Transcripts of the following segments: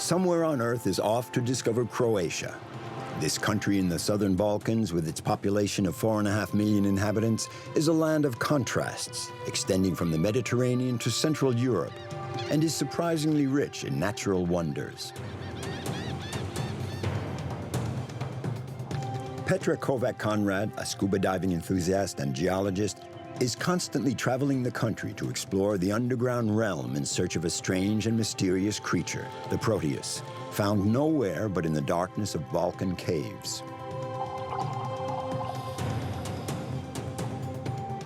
somewhere on Earth is off to discover Croatia. This country in the southern Balkans, with its population of 4.5 million inhabitants, is a land of contrasts, extending from the Mediterranean to Central Europe, and is surprisingly rich in natural wonders. Petra Kovac Konrad, a scuba diving enthusiast and geologist, is constantly traveling the country to explore the underground realm in search of a strange and mysterious creature, the proteus, found nowhere but in the darkness of Balkan caves.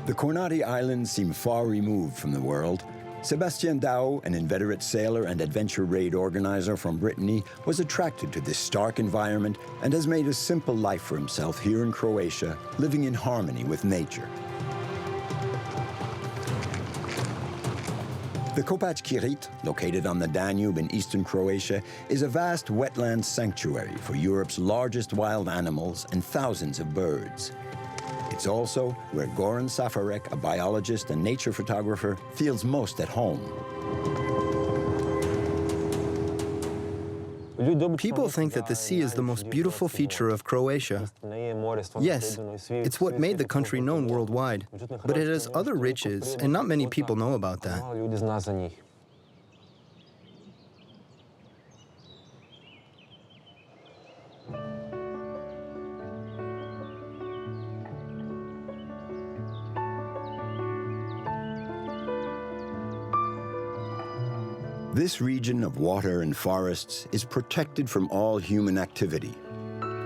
The Kornati Islands seem far removed from the world. Sebastien Dao, an inveterate sailor and adventure raid organizer from Brittany, was attracted to this stark environment and has made a simple life for himself here in Croatia, living in harmony with nature. The Kopacki Rit, located on the Danube in eastern Croatia, is a vast wetland sanctuary for Europe's largest wild animals and thousands of birds. It's also where Goran Safarek, a biologist and nature photographer, feels most at home. People think that the sea is the most beautiful feature of Croatia. Yes, it's what made the country known worldwide, but it has other riches, and not many people know about that. This region of water and forests is protected from all human activity.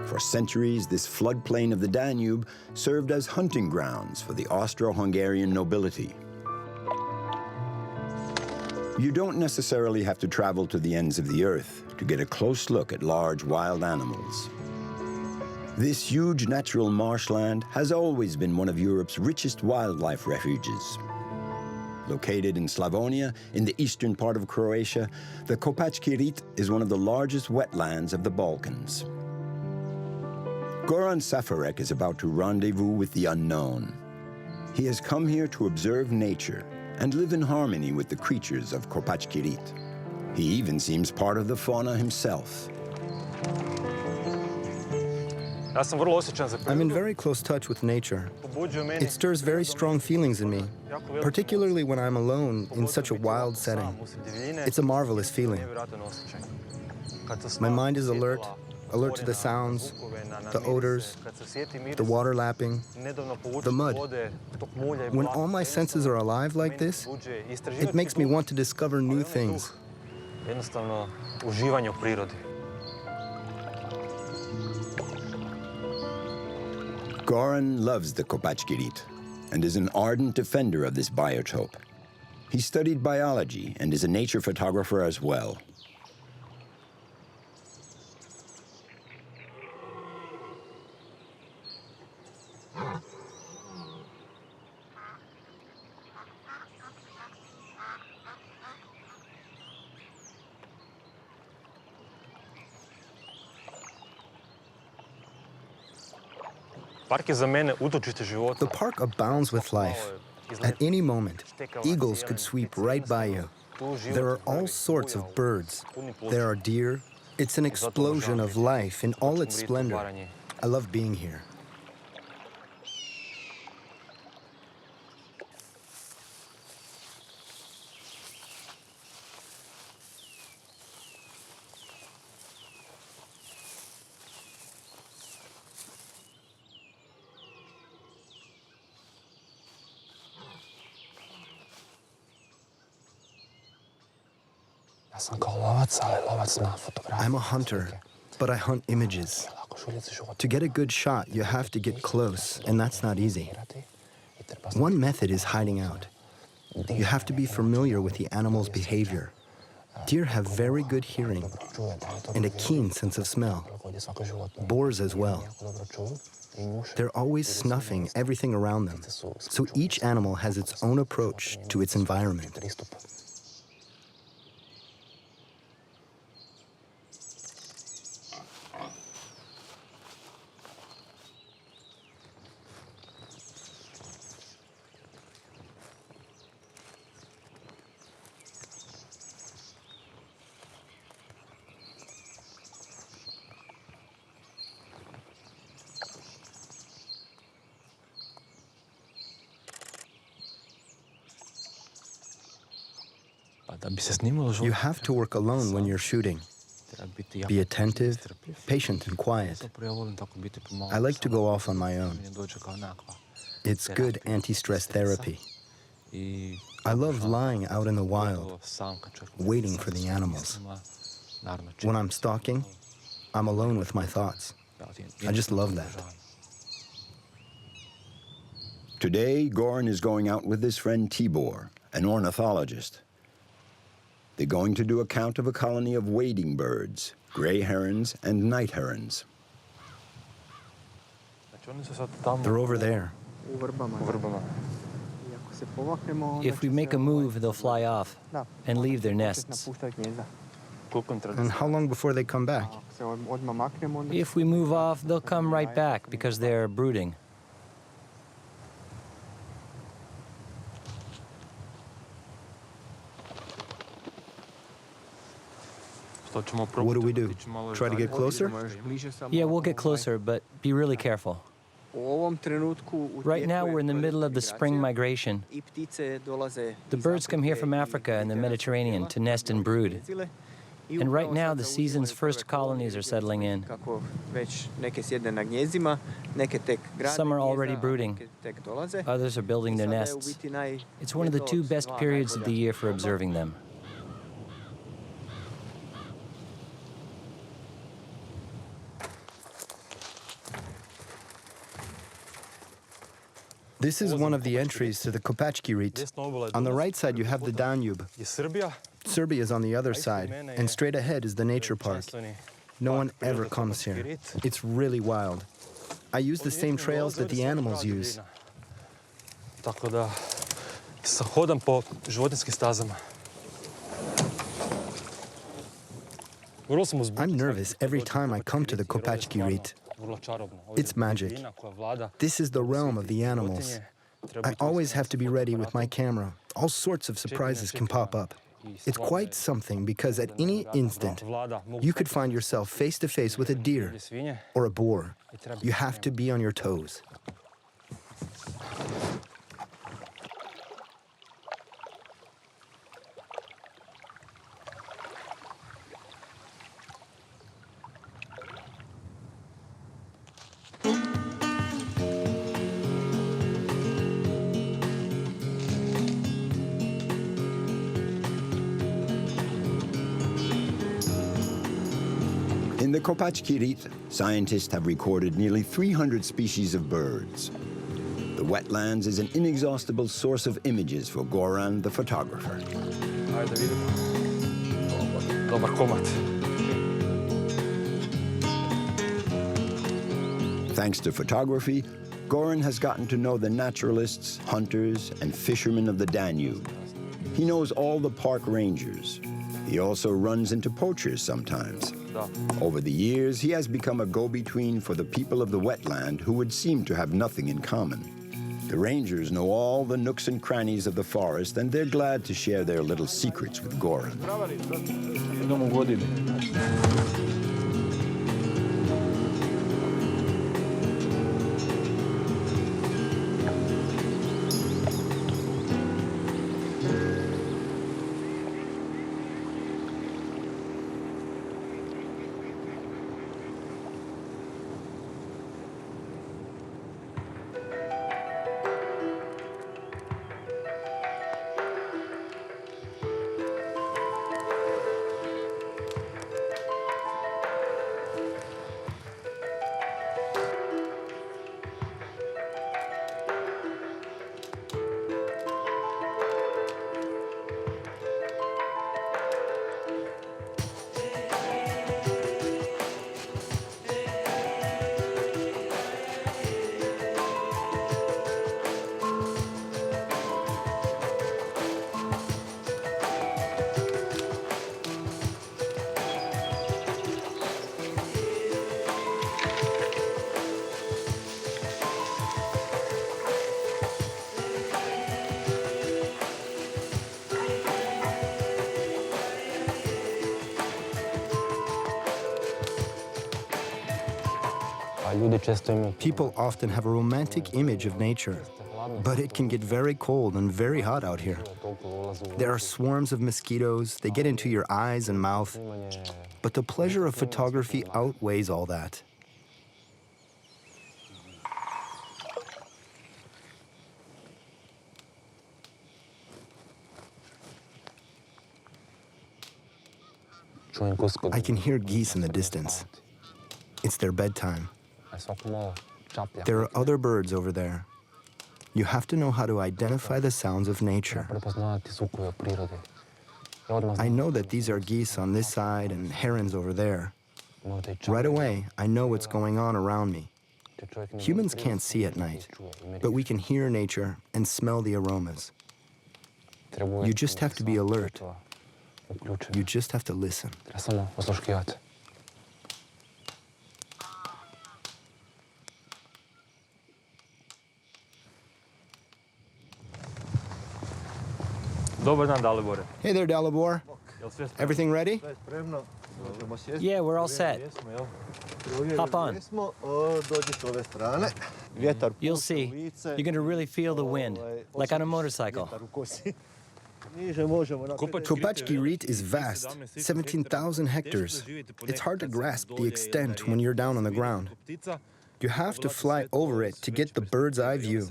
For centuries, this floodplain of the Danube served as hunting grounds for the Austro-Hungarian nobility. You don't necessarily have to travel to the ends of the earth to get a close look at large wild animals. This huge natural marshland has always been one of Europe's richest wildlife refuges. Located in Slavonia, in the eastern part of Croatia, the Kopacki Rit is one of the largest wetlands of the Balkans. Goran Safarek is about to rendezvous with the unknown. He has come here to observe nature and live in harmony with the creatures of Kopacki Rit. He even seems part of the fauna himself. I'm in very close touch with nature. It stirs very strong feelings in me, particularly when I'm alone in such a wild setting. It's a marvelous feeling. My mind is alert to the sounds, the odors, the water lapping, the mud. When all my senses are alive like this, it makes me want to discover new things. Goran loves the Kopacki Rit and is an ardent defender of this biotope. He studied biology and is a nature photographer as well. The park abounds with life. At any moment, eagles could sweep right by you. There are all sorts of birds. There are deer. It's an explosion of life in all its splendor. I love being here. I'm a hunter, but I hunt images. To get a good shot, you have to get close, and that's not easy. One method is hiding out. You have to be familiar with the animal's behavior. Deer have very good hearing and a keen sense of smell. Boars as well. They're always snuffing everything around them, so each animal has its own approach to its environment. You have to work alone when you're shooting. Be attentive, patient, and quiet. I like to go off on my own. It's good anti-stress therapy. I love lying out in the wild, waiting for the animals. When I'm stalking, I'm alone with my thoughts. I just love that. Today, Goran is going out with his friend Tibor, an ornithologist. They're going to do a count of a colony of wading birds, gray herons and night herons. They're over there. If we make a move, they'll fly off and leave their nests. And how long before they come back? If we move off, they'll come right back because they're brooding. What do we do? Try to get closer? Yeah, we'll get closer, but be really careful. Right now, we're in the middle of the spring migration. The birds come here from Africa and the Mediterranean to nest and brood. And right now, the season's first colonies are settling in. Some are already brooding. Others are building their nests. It's one of the two best periods of the year for observing them. This is one of the entries to the Kopacki Rit. On the right side, you have the Danube. Serbia is on the other side, and straight ahead is the nature park. No one ever comes here. It's really wild. I use the same trails that the animals use. I'm nervous every time I come to the Kopacki Rit. It's magic. This is the realm of the animals. I always have to be ready with my camera. All sorts of surprises can pop up. It's quite something because at any instant, you could find yourself face to face with a deer or a boar. You have to be on your toes. In the Kopacki Rit, scientists have recorded nearly 300 species of birds. The wetlands is an inexhaustible source of images for Goran, the photographer. Thanks to photography, Goran has gotten to know the naturalists, hunters, and fishermen of the Danube. He knows all the park rangers. He also runs into poachers sometimes. Over the years, he has become a go-between for the people of the wetland who would seem to have nothing in common. The rangers know all the nooks and crannies of the forest, and they're glad to share their little secrets with Goran. People often have a romantic image of nature. But it can get very cold and very hot out here. There are swarms of mosquitoes, they get into your eyes and mouth. But the pleasure of photography outweighs all that. I can hear geese in the distance. It's their bedtime. There are other birds over there. You have to know how to identify the sounds of nature. I know that these are geese on this side and herons over there. Right away, I know what's going on around me. Humans can't see at night, but we can hear nature and smell the aromas. You just have to be alert. You just have to listen. Dobar dan, Dalibore. Hey there, Dalibor. Everything ready? Yeah, we're all set. Hop on. You'll see. You're going to really feel the wind, like on a motorcycle. Kopacki Rit is vast, 17,000 hectares. It's hard to grasp the extent when you're down on the ground. You have to fly over it to get the bird's eye view.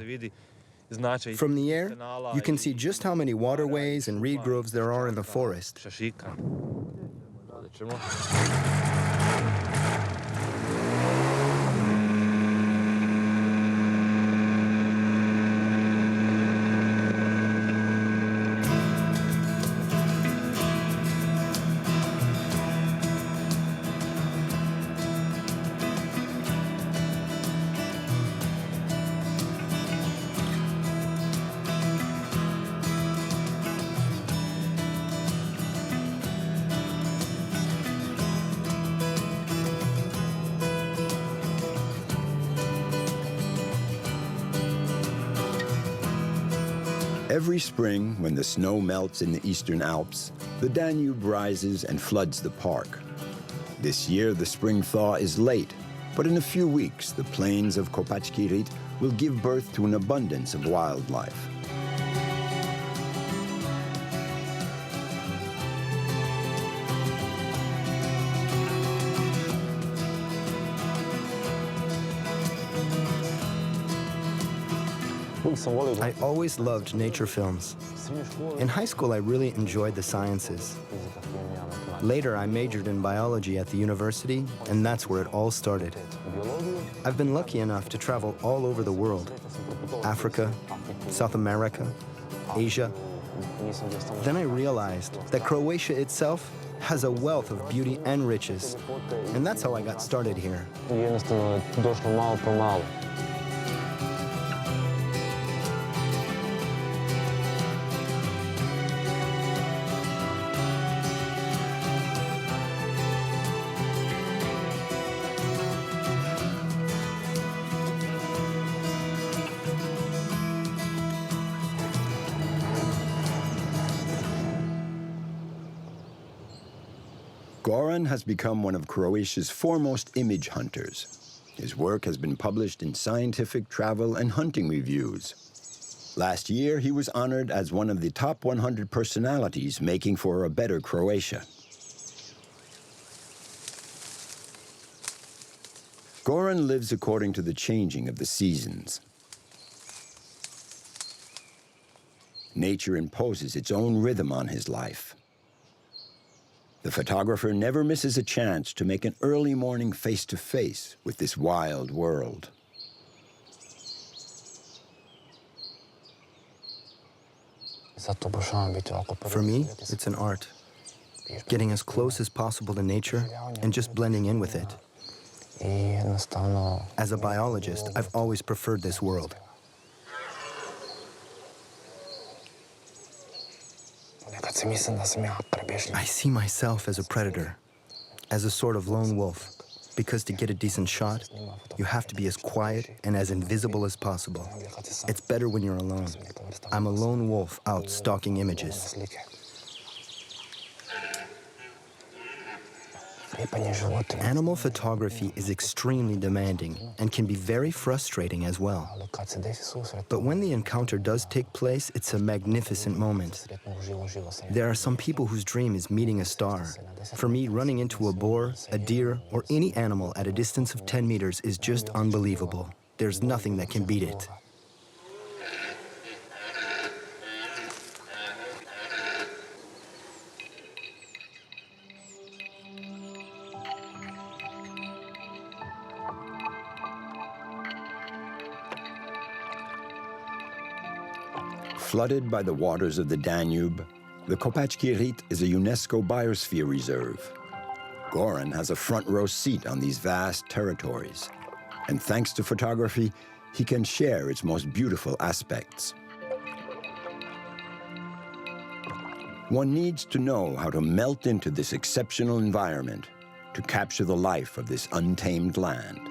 From the air, you can see just how many waterways and reed groves there are in the forest. Every spring, when the snow melts in the eastern Alps, the Danube rises and floods the park. This year, the spring thaw is late, but in a few weeks, the plains of Kopacki Rit will give birth to an abundance of wildlife. I always loved nature films. In high school, I really enjoyed the sciences. Later, I majored in biology at the university, and that's where it all started. I've been lucky enough to travel all over the world: Africa, South America, Asia. Then I realized that Croatia itself has a wealth of beauty and riches, and that's how I got started here. Goran has become one of Croatia's foremost image hunters. His work has been published in scientific travel and hunting reviews. Last year, he was honored as one of the top 100 personalities making for a better Croatia. Goran lives according to the changing of the seasons. Nature imposes its own rhythm on his life. The photographer never misses a chance to make an early morning face-to-face with this wild world. For me, it's an art. Getting as close as possible to nature and just blending in with it. As a biologist, I've always preferred this world. I see myself as a predator, as a sort of lone wolf, because to get a decent shot, you have to be as quiet and as invisible as possible. It's better when you're alone. I'm a lone wolf out stalking images. Animal photography is extremely demanding and can be very frustrating as well. But when the encounter does take place, it's a magnificent moment. There are some people whose dream is meeting a star. For me, running into a boar, a deer, or any animal at a distance of 10 meters is just unbelievable. There's nothing that can beat it. Flooded by the waters of the Danube, the Kopacki Rit is a UNESCO biosphere reserve. Goran has a front row seat on these vast territories, and thanks to photography, he can share its most beautiful aspects. One needs to know how to melt into this exceptional environment to capture the life of this untamed land.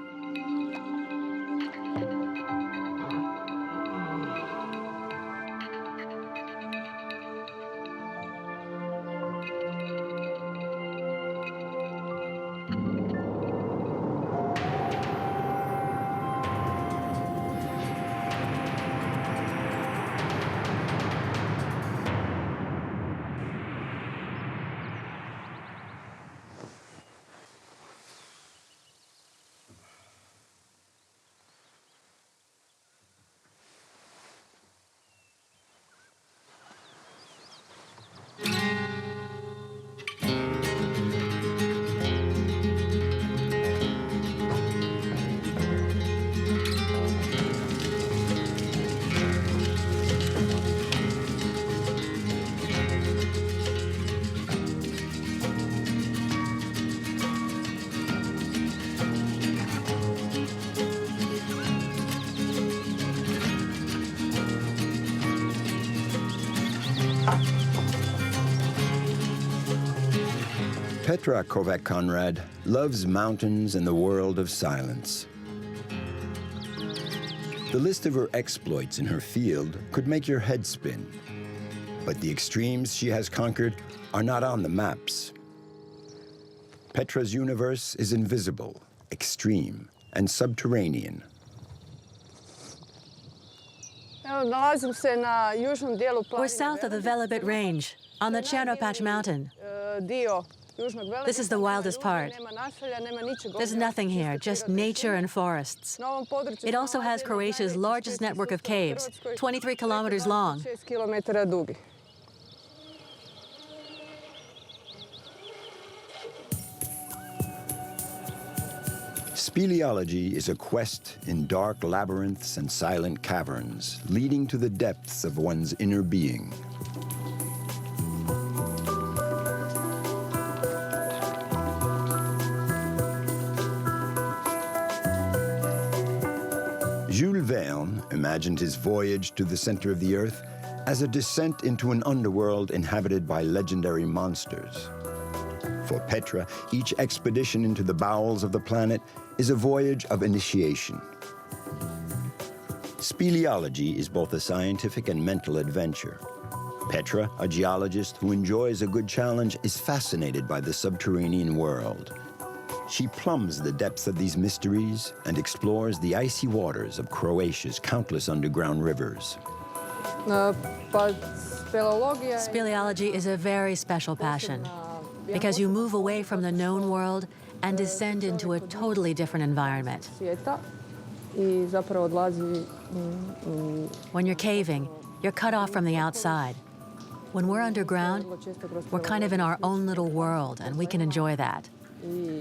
Petra Kovac Konrad loves mountains and the world of silence. The list of her exploits in her field could make your head spin, but the extremes she has conquered are not on the maps. Petra's universe is invisible, extreme, and subterranean. We're south of the Velebit Range, on the Chernopac Mountain. This is the wildest part. There's nothing here, just nature and forests. It also has Croatia's largest network of caves, 23 kilometers long. Speleology is a quest in dark labyrinths and silent caverns, leading to the depths of one's inner being. Jules Verne imagined his voyage to the center of the Earth as a descent into an underworld inhabited by legendary monsters. For Petra, each expedition into the bowels of the planet is a voyage of initiation. Speleology is both a scientific and mental adventure. Petra, a geologist who enjoys a good challenge, is fascinated by the subterranean world. She plumbs the depths of these mysteries and explores the icy waters of Croatia's countless underground rivers. Speleology is a very special passion because you move away from the known world and descend into a totally different environment. When you're caving, you're cut off from the outside. When we're underground, we're kind of in our own little world, and we can enjoy that.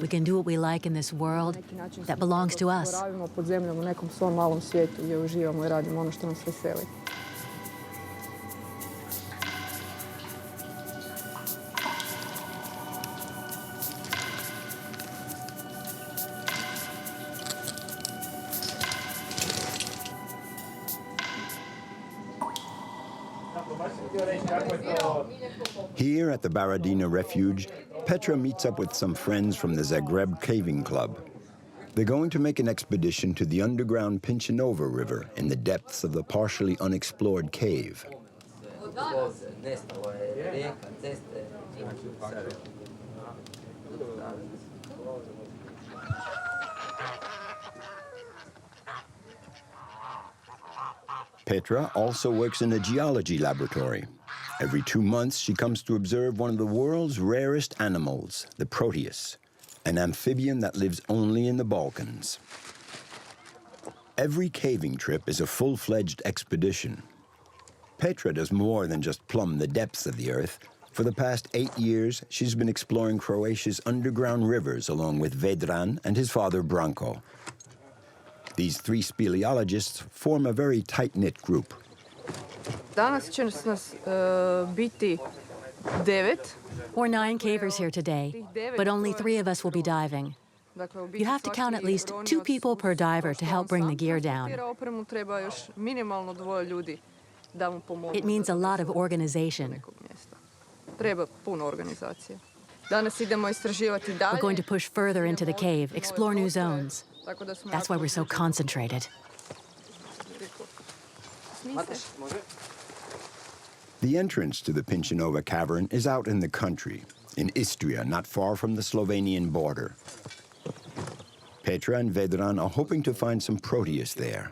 We can do what we like in this world that belongs to us. Here at the Baradina Refuge, Petra meets up with some friends from the Zagreb Caving Club. They're going to make an expedition to the underground Pinchinova River in the depths of the partially unexplored cave. Petra also works in a geology laboratory. Every 2 months, she comes to observe one of the world's rarest animals, the proteus, an amphibian that lives only in the Balkans. Every caving trip is a full-fledged expedition. Petra does more than just plumb the depths of the earth. For the past 8 years, she's been exploring Croatia's underground rivers along with Vedran and his father Branko. These 3 speleologists form a very tight-knit group. Danas će nas biti 9. We're 9 cavers here today, but only 3 of us will be diving. You have to count at least 2 people per diver to help bring the gear down. It means a lot of organization. Treba puno organizacije. Danas idemo istraživati dalje. We're going to push further into the cave, explore new zones. That's why we're so concentrated. The entrance to the Pincinova cavern is out in the country, in Istria, not far from the Slovenian border. Petra and Vedran are hoping to find some proteus there.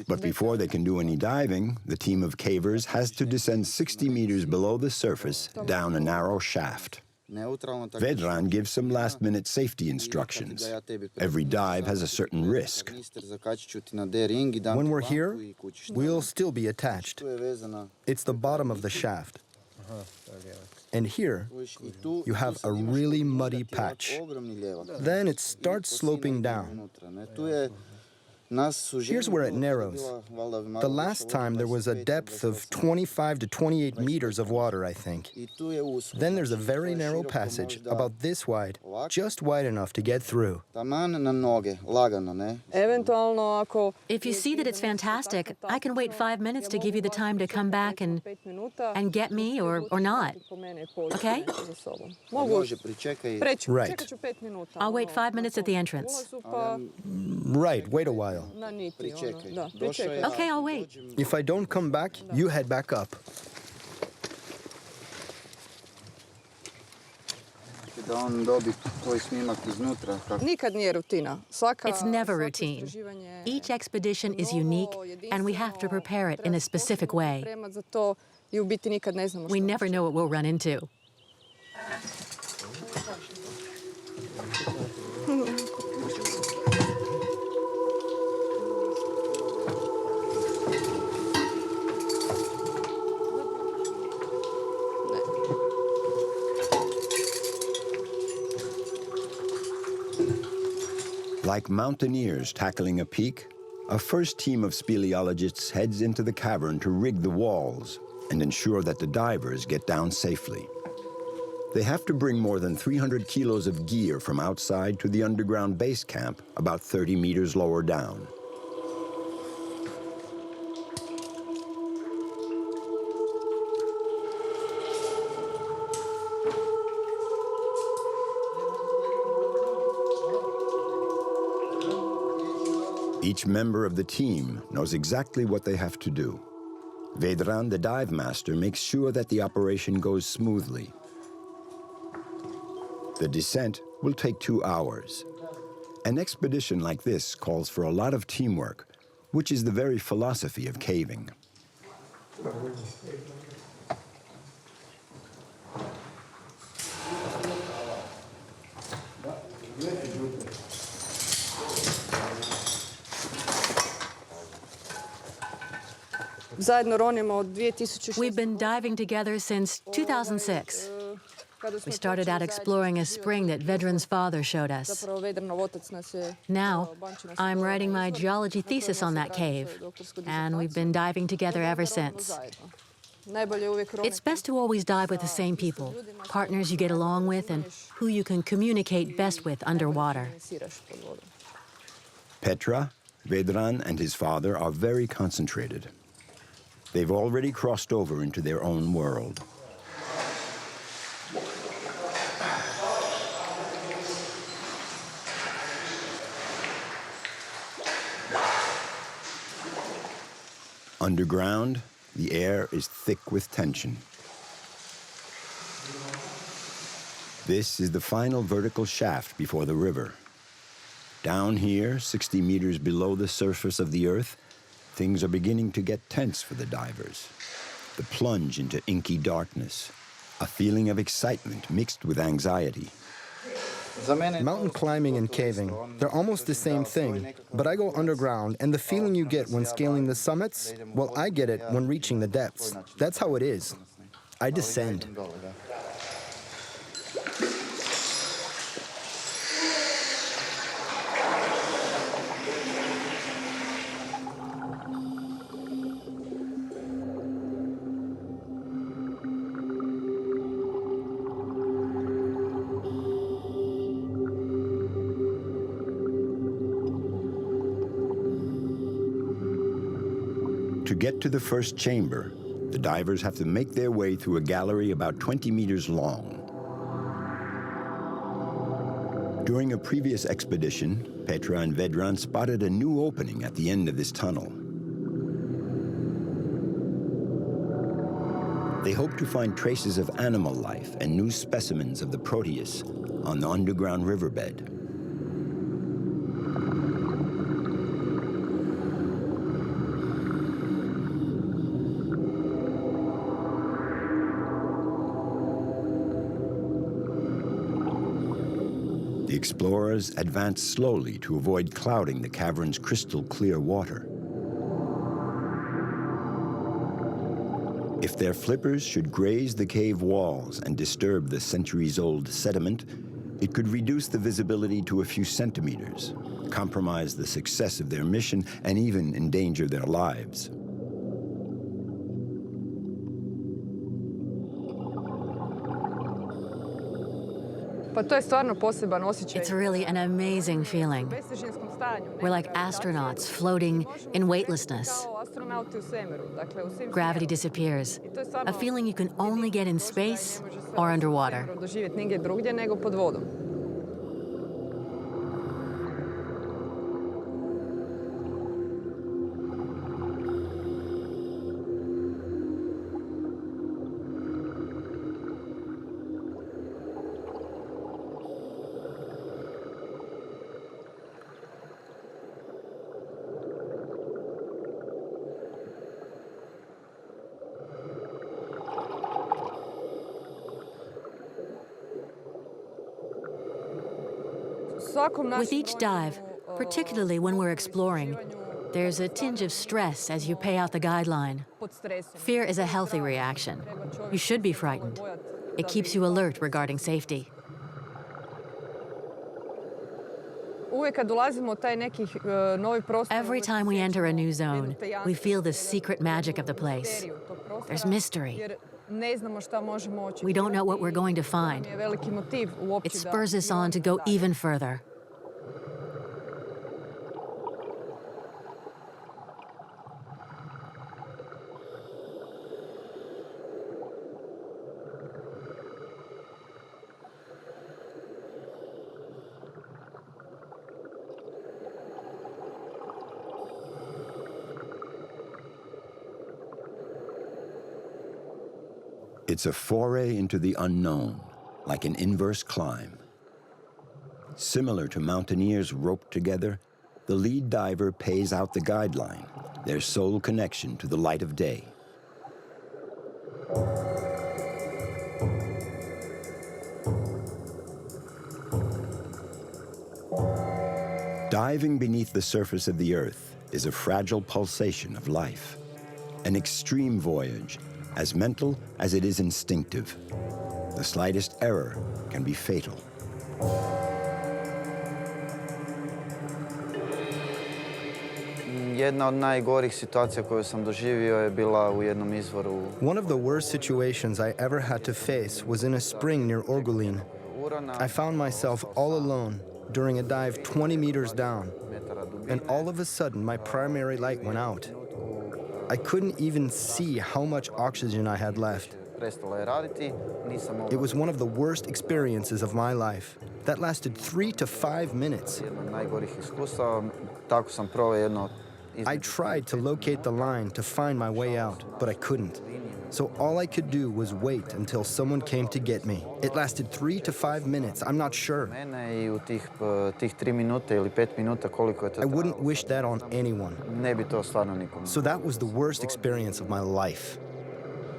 But before they can do any diving, the team of cavers has to descend 60 meters below the surface down a narrow shaft. Vedran gives some last-minute safety instructions. Every dive has a certain risk. When we're here, we'll still be attached. It's the bottom of the shaft. And here, you have a really muddy patch. Then it starts sloping down. Here's where it narrows. The last time there was a depth of 25 to 28 meters of water, I think. Then there's a very narrow passage, about this wide, just wide enough to get through. If you see that it's fantastic, I can wait 5 minutes to give you the time to come back and get me or not. Okay? Right. I'll wait 5 minutes at the entrance. Right, wait a while. Okay, I'll wait. If I don't come back, you head back up. It's never routine. Each expedition is unique, and we have to prepare it in a specific way. We never know what we'll run into. Like mountaineers tackling a peak, a first team of speleologists heads into the cavern to rig the walls and ensure that the divers get down safely. They have to bring more than 300 kilos of gear from outside to the underground base camp about 30 meters lower down. Each member of the team knows exactly what they have to do. Vedran, the dive master, makes sure that the operation goes smoothly. The descent will take 2 hours. An expedition like this calls for a lot of teamwork, which is the very philosophy of caving. We've been diving together since 2006. We started out exploring a spring that Vedran's father showed us. Now, I'm writing my geology thesis on that cave, and we've been diving together ever since. It's best to always dive with the same people, partners you get along with and who you can communicate best with underwater. Petra, Vedran, and his father are very concentrated. They've already crossed over into their own world. Underground, the air is thick with tension. This is the final vertical shaft before the river. Down here, 60 meters below the surface of the Earth, things are beginning to get tense for the divers. The plunge into inky darkness, a feeling of excitement mixed with anxiety. Mountain climbing and caving, they're almost the same thing, but I go underground, and the feeling you get when scaling the summits, well, I get it when reaching the depths. That's how it is. I descend. To get to the first chamber, the divers have to make their way through a gallery about 20 meters long. During a previous expedition, Petra and Vedran spotted a new opening at the end of this tunnel. They hope to find traces of animal life and new specimens of the proteus on the underground riverbed. The explorers advance slowly to avoid clouding the cavern's crystal clear water. If their flippers should graze the cave walls and disturb the centuries-old sediment, it could reduce the visibility to a few centimeters, compromise the success of their mission, and even endanger their lives. It's really an amazing feeling. We're like astronauts floating in weightlessness. Gravity disappears, a feeling you can only get in space or underwater. With each dive, particularly when we're exploring, there's a tinge of stress as you pay out the guideline. Fear is a healthy reaction. You should be frightened. It keeps you alert regarding safety. Every time we enter a new zone, we feel the secret magic of the place. There's mystery. We don't know what we're going to find. It spurs us on to go even further. It's a foray into the unknown, like an inverse climb. Similar to mountaineers roped together, the lead diver pays out the guideline, their sole connection to the light of day. Diving beneath the surface of the Earth is a fragile pulsation of life, an extreme voyage, as mental as it is instinctive. The slightest error can be fatal. One of the worst situations I ever had to face was in a spring near Orgulin. I found myself all alone during a dive 20 meters down, and all of a sudden my primary light went out. I couldn't even see how much oxygen I had left. It was one of the worst experiences of my life. That lasted 3 to 5 minutes. I tried to locate the line to find my way out, but I couldn't. So all I could do was wait until someone came to get me. It lasted 3 to 5 minutes, I'm not sure. I wouldn't wish that on anyone. So that was the worst experience of my life.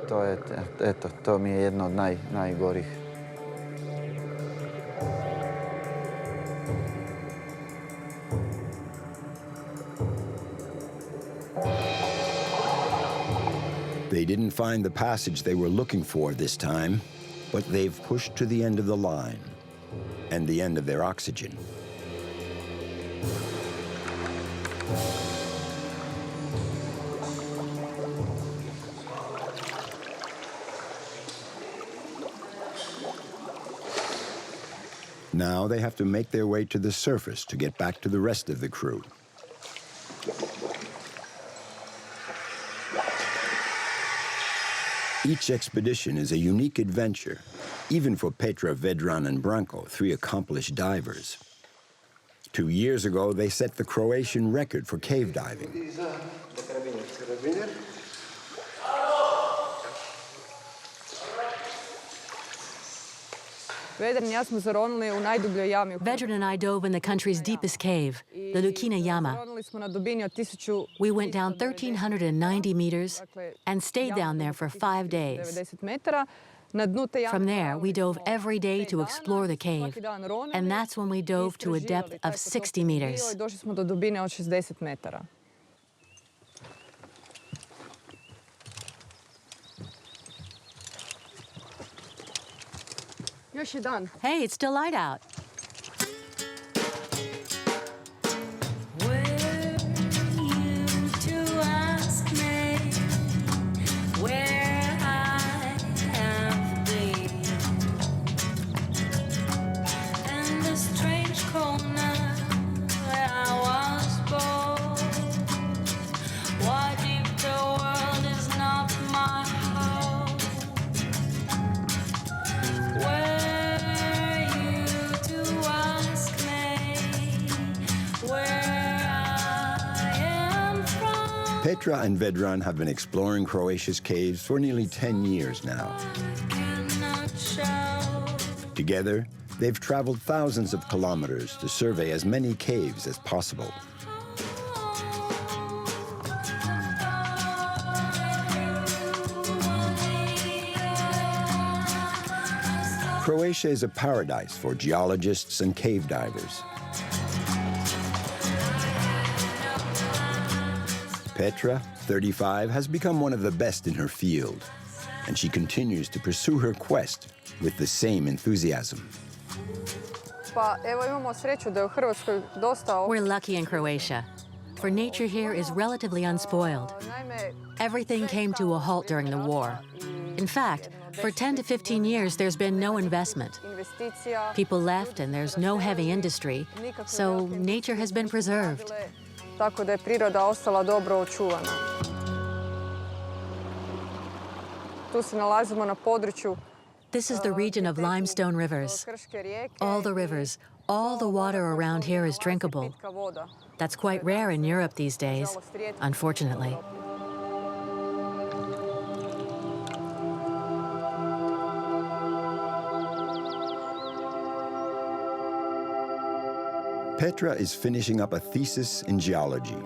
To mi je jedno od najgorih. They didn't find the passage they were looking for this time, but they've pushed to the end of the line and the end of their oxygen. Now they have to make their way to the surface to get back to the rest of the crew. Each expedition is a unique adventure, even for Petra, Vedran, and Branko, 3 accomplished divers. 2 years ago, they set the Croatian record for cave diving. Vedran and I dove in the country's deepest cave, the Lukina Yama. We went down 1,390 meters and stayed down there for 5 days. From there, we dove every day to explore the cave, and that's when we dove to a depth of 60 meters. Hey, it's still light out. Petra and Vedran have been exploring Croatia's caves for nearly 10 years now. Together, they've traveled thousands of kilometers to survey as many caves as possible. Croatia is a paradise for geologists and cave divers. Petra, 35, has become one of the best in her field, and she continues to pursue her quest with the same enthusiasm. We're lucky in Croatia, for nature here is relatively unspoiled. Everything came to a halt during the war. In fact, for 10 to 15 years, there's been no investment. People left and there's no heavy industry, so nature has been preserved. Tako da je priroda ostala dobro očuvana. Tu se nalazimo na području. This is the region of limestone rivers. All the rivers, all the water around here is drinkable. That's quite rare in Europe these days, unfortunately. Petra is finishing up a thesis in geology.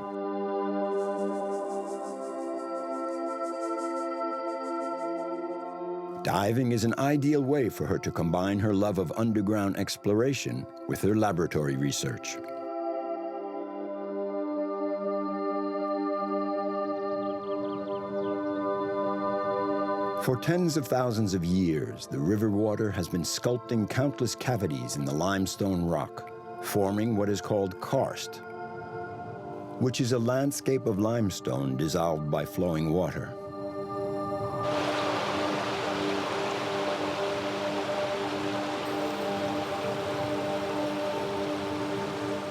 Diving is an ideal way for her to combine her love of underground exploration with her laboratory research. For tens of thousands of years, the river water has been sculpting countless cavities in the limestone rock, forming what is called karst, which is a landscape of limestone dissolved by flowing water.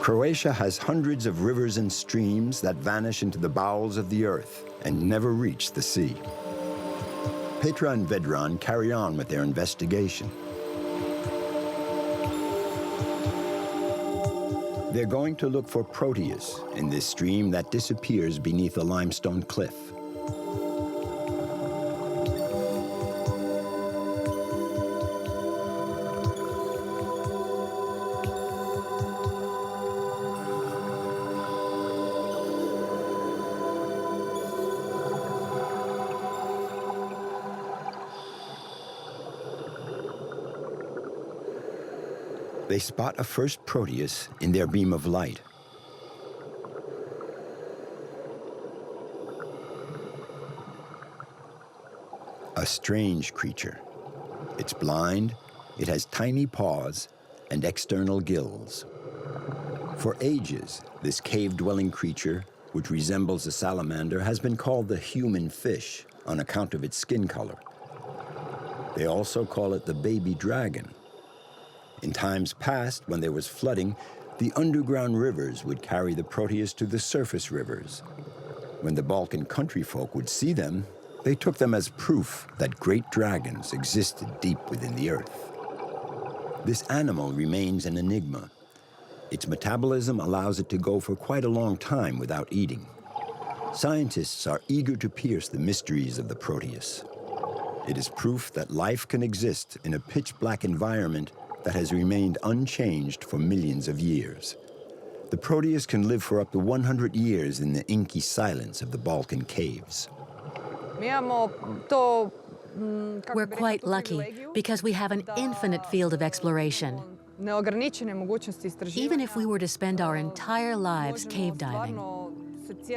Croatia has hundreds of rivers and streams that vanish into the bowels of the earth and never reach the sea. Petra and Vedran carry on with their investigation. They're going to look for proteus in this stream that disappears beneath a limestone cliff. They spot a first proteus in their beam of light. A strange creature. It's blind, it has tiny paws and external gills. For ages, this cave-dwelling creature, which resembles a salamander, has been called the human fish on account of its skin color. They also call it the baby dragon. In times past, when there was flooding, the underground rivers would carry the proteus to the surface rivers. When the Balkan country folk would see them, they took them as proof that great dragons existed deep within the earth. This animal remains an enigma. Its metabolism allows it to go for quite a long time without eating. Scientists are eager to pierce the mysteries of the proteus. It is proof that life can exist in a pitch-black environment that has remained unchanged for millions of years. The proteus can live for up to 100 years in the inky silence of the Balkan caves. We're quite lucky because we have an infinite field of exploration. Even if we were to spend our entire lives cave diving,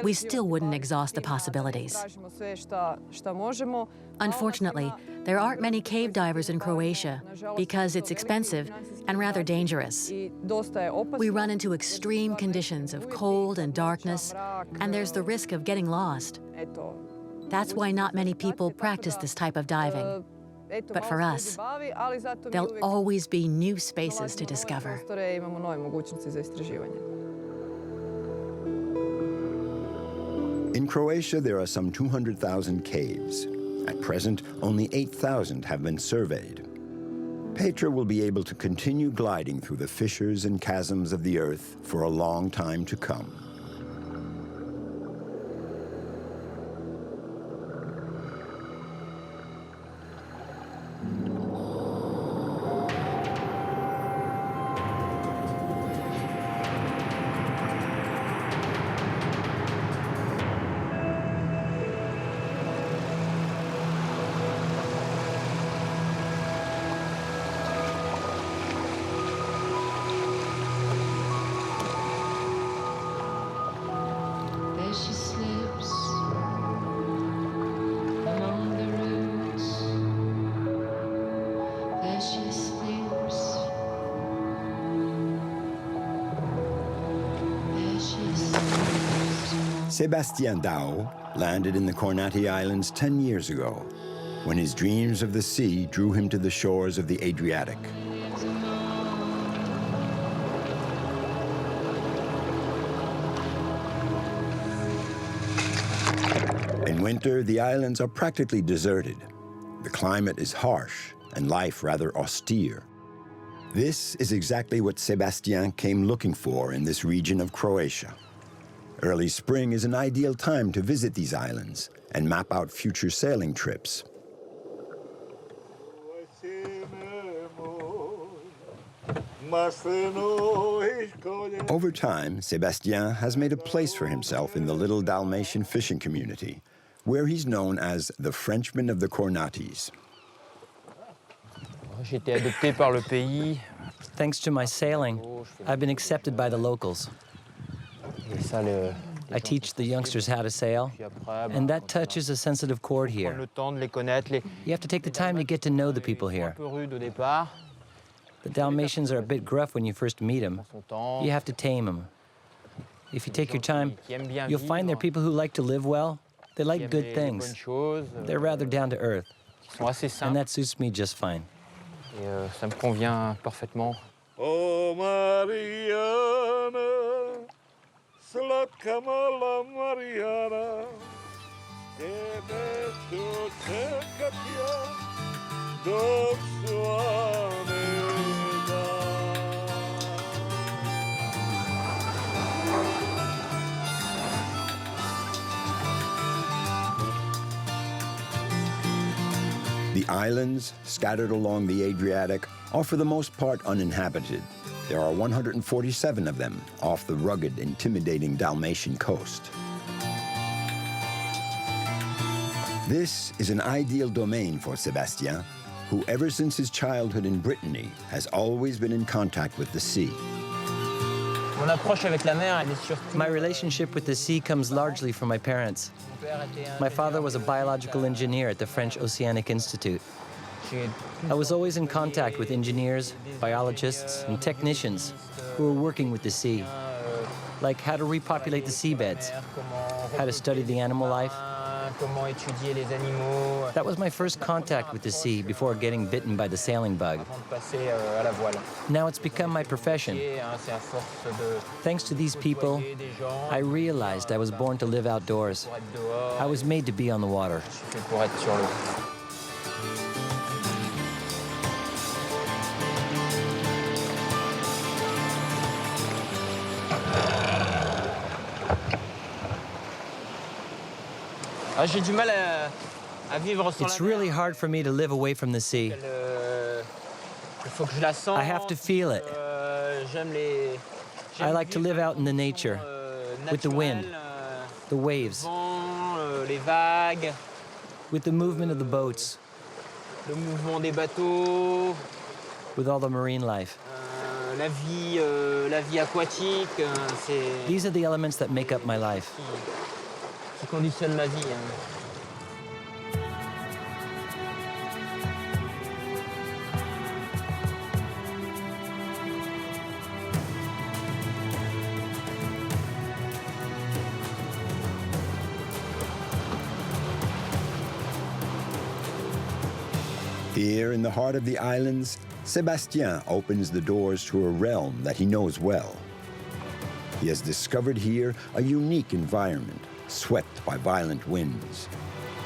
we still wouldn't exhaust the possibilities. Unfortunately, there aren't many cave divers in Croatia because it's expensive and rather dangerous. We run into extreme conditions of cold and darkness, and there's the risk of getting lost. That's why not many people practice this type of diving. But for us, there'll always be new spaces to discover. In Croatia, there are some 200,000 caves. At present, only 8,000 have been surveyed. Petra will be able to continue gliding through the fissures and chasms of the earth for a long time to come. Sebastien Dao landed in the Kornati Islands 10 years ago, when his dreams of the sea drew him to the shores of the Adriatic. In winter, the islands are practically deserted. The climate is harsh and life rather austere. This is exactly what Sebastien came looking for in this region of Croatia. Early spring is an ideal time to visit these islands and map out future sailing trips. Over time, Sebastien has made a place for himself in the little Dalmatian fishing community, where he's known as the Frenchman of the Kornatis. Thanks to my sailing, I've been accepted by the locals. I teach the youngsters how to sail, and that touches a sensitive chord here. You have to take the time to get to know the people here. The Dalmatians are a bit gruff when you first meet them. You have to tame them. If you take your time, you'll find they're people who like to live well. They like good things. They're rather down to earth. And that suits me just fine. Oh, Mariana, Slatka mala Mariana, tebe ću čekat ja dok svane dan. The islands, scattered along the Adriatic, are for the most part uninhabited. There are 147 of them off the rugged, intimidating Dalmatian coast. This is an ideal domain for Sebastien, who ever since his childhood in Brittany has always been in contact with the sea. My relationship with the sea comes largely from my parents. My father was a biological engineer at the French Oceanic Institute. I was always in contact with engineers, biologists, and technicians who were working with the sea, like how to repopulate the seabeds, how to study the animal life. That was my first contact with the sea before getting bitten by the sailing bug. Now it's become my profession. Thanks to these people, I realized I was born to live outdoors. I was made to be on the water. It's really hard for me to live away from the sea. I have to feel it. I like to live out in the nature, with the wind, the waves, with the movement of the boats, with all the marine life. These are the elements that make up my life. Here in the heart of the islands, Sebastien opens the doors to a realm that he knows well. He has discovered here a unique environment, swept by violent winds.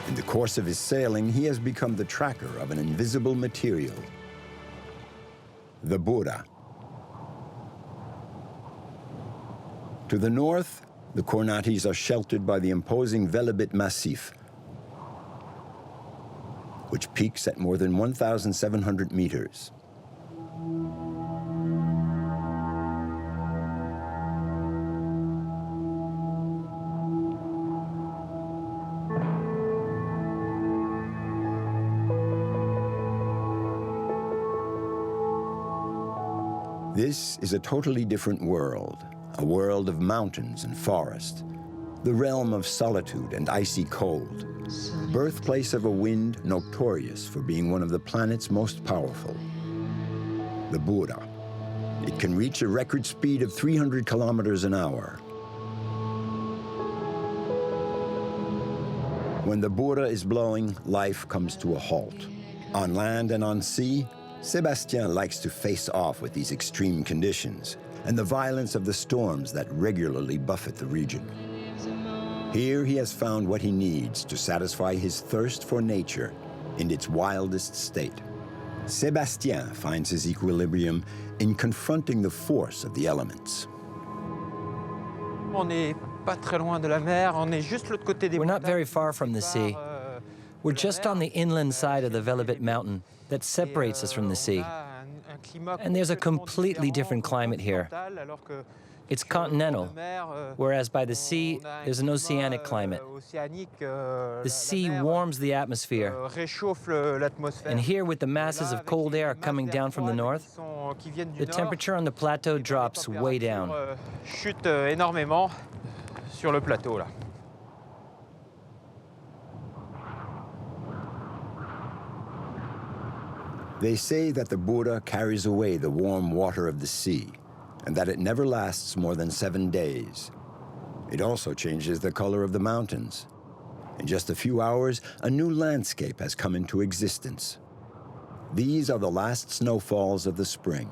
In the course of his sailing, he has become the tracker of an invisible material, the Bura. To the north, the Kornatis are sheltered by the imposing Velebit Massif, which peaks at more than 1,700 meters. This is a totally different world, a world of mountains and forest, the realm of solitude and icy cold, birthplace of a wind notorious for being one of the planet's most powerful, the Bura. It can reach a record speed of 300 kilometers an hour. When the Bura is blowing, life comes to a halt. On land and on sea, Sebastien likes to face off with these extreme conditions and the violence of the storms that regularly buffet the region. Here he has found what he needs to satisfy his thirst for nature in its wildest state. Sebastien finds his equilibrium in confronting the force of the elements. We're not very far from the sea. We're just on the inland side of the Velebit mountain that separates us from the sea. And there's a completely different climate here. It's continental, whereas by the sea, there's an oceanic climate. The sea warms the atmosphere. And here, with the masses of cold air coming down from the north, the temperature on the plateau drops way down. They say that the Bura carries away the warm water of the sea, and that it never lasts more than 7 days. It also changes the color of the mountains. In just a few hours, a new landscape has come into existence. These are the last snowfalls of the spring.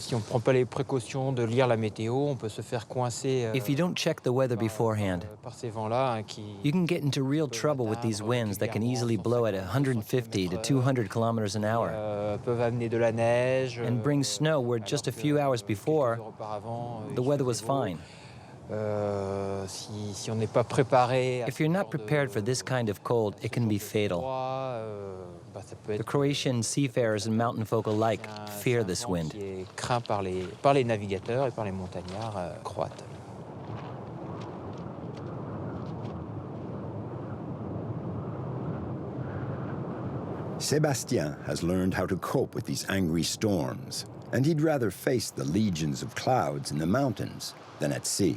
Si on ne prend pas les précautions de lire la météo, on peut se faire coincer If you don't check the weather beforehand, par ces vents-là qui you can get into real trouble with these winds that can easily blow at 150 to 200 kilometers an hour peuvent amener de la neige and bring snow where just a few hours before, the weather was fine. Si on n'est pas préparé, If you're not prepared for this kind of cold, it can be fatal. ça peut The être Croatian seafarers and mountain folk alike fear this wind. qui est craint par les navigateurs et par les montagnards croates. Sebastien has learned how to cope with these angry storms, and he'd rather face the legions of clouds in the mountains than at sea.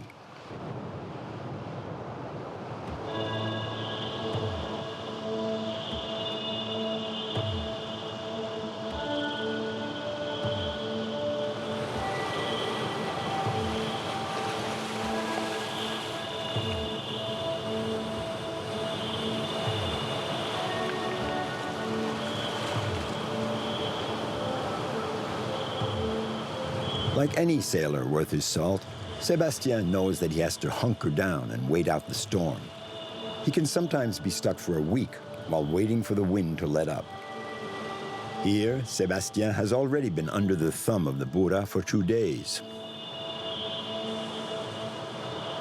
Like any sailor worth his salt, Sebastien knows that he has to hunker down and wait out the storm. He can sometimes be stuck for a week while waiting for the wind to let up. Here, Sebastien has already been under the thumb of the Bura for 2 days.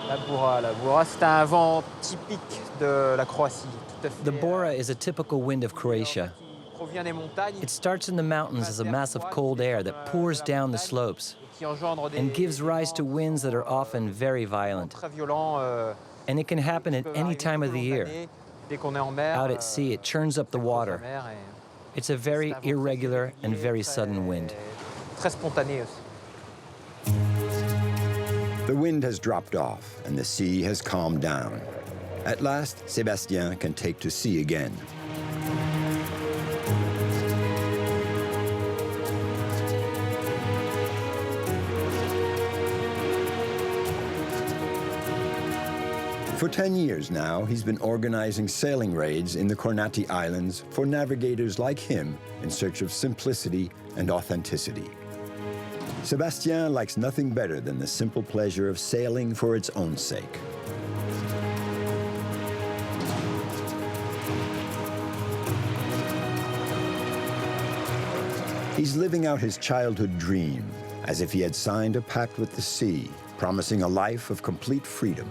La Bura, c'est un vent typique de la Croatie. The Bora is a typical wind of Croatia. Provient des montagnes It starts in the mountains as a mass of cold air that pours down the slopes qui engendre and gives rise to winds that are often very violent. très violents. And it can happen at any time of the year. Dès qu'on est en mer, Out at sea, it churns up the water. It's a very irregular and very sudden wind. Très spontané aussi. The wind has dropped off and the sea has calmed down. At last, Sebastien can take to sea again. For 10 years now, he's been organizing sailing raids in the Kornati Islands for navigators like him in search of simplicity and authenticity. Sebastien likes nothing better than the simple pleasure of sailing for its own sake. He's living out his childhood dream, as if he had signed a pact with the sea, promising a life of complete freedom.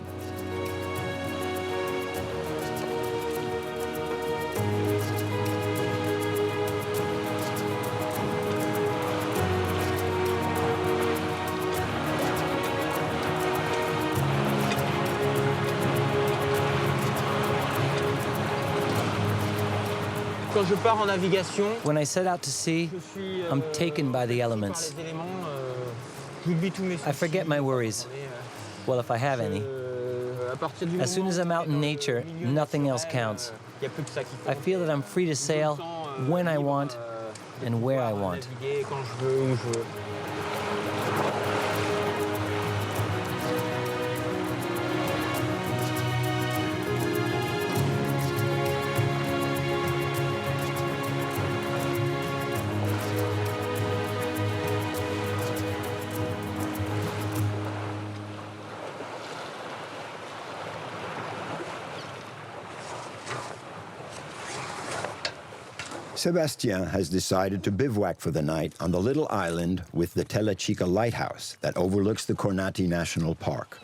Quand je pars en navigation, When I set out to sea, I'm taken by the elements. les éléments, j'oublie tous mes soucis. I forget my worries. Well, if I have any. À partir du As soon as I'm out in nature, nothing else counts. il y a plus que ça qui compte. I feel that I'm free to sail when I want and where I want. Naviguer quand je veux, où je veux. Sebastien has decided to bivouac for the night on the little island with the Telechica lighthouse that overlooks the Kornati National Park.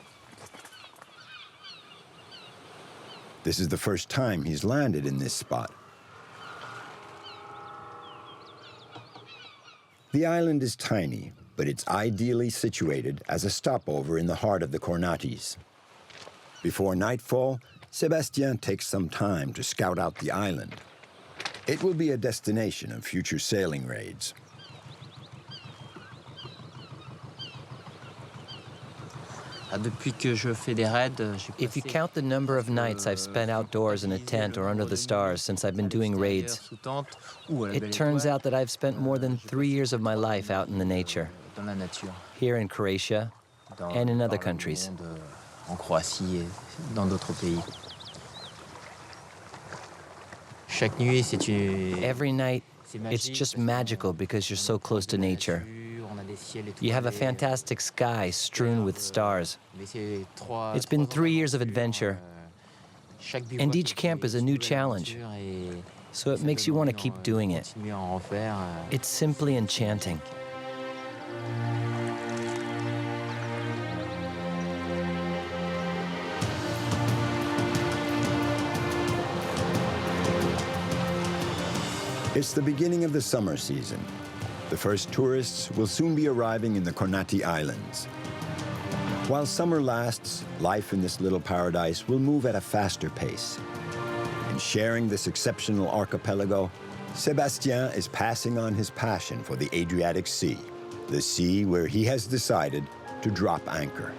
This is the first time he's landed in this spot. The island is tiny, but it's ideally situated as a stopover in the heart of the Kornatis. Before nightfall, Sebastien takes some time to scout out the island. It will be a destination of future sailing raids. Depuis que je fais des raids, If you count the number of nights I've spent outdoors in a tent or under the stars since I've been doing raids, it turns out that I've spent more than 3 years of my life out in the nature, dans la nature, here in Croatia and in other countries. en Croatie et dans d'autres pays. Chaque nuit, Every night, it's just magical because you're so close to nature. You have a fantastic sky strewn with stars. It's been 3 years of adventure, and each camp is a new challenge, so it makes you want to keep doing it. It's simply enchanting. It's the beginning of the summer season. The first tourists will soon be arriving in the Kornati Islands. While summer lasts, life in this little paradise will move at a faster pace. In sharing this exceptional archipelago, Sebastien is passing on his passion for the Adriatic Sea, the sea where he has decided to drop anchor.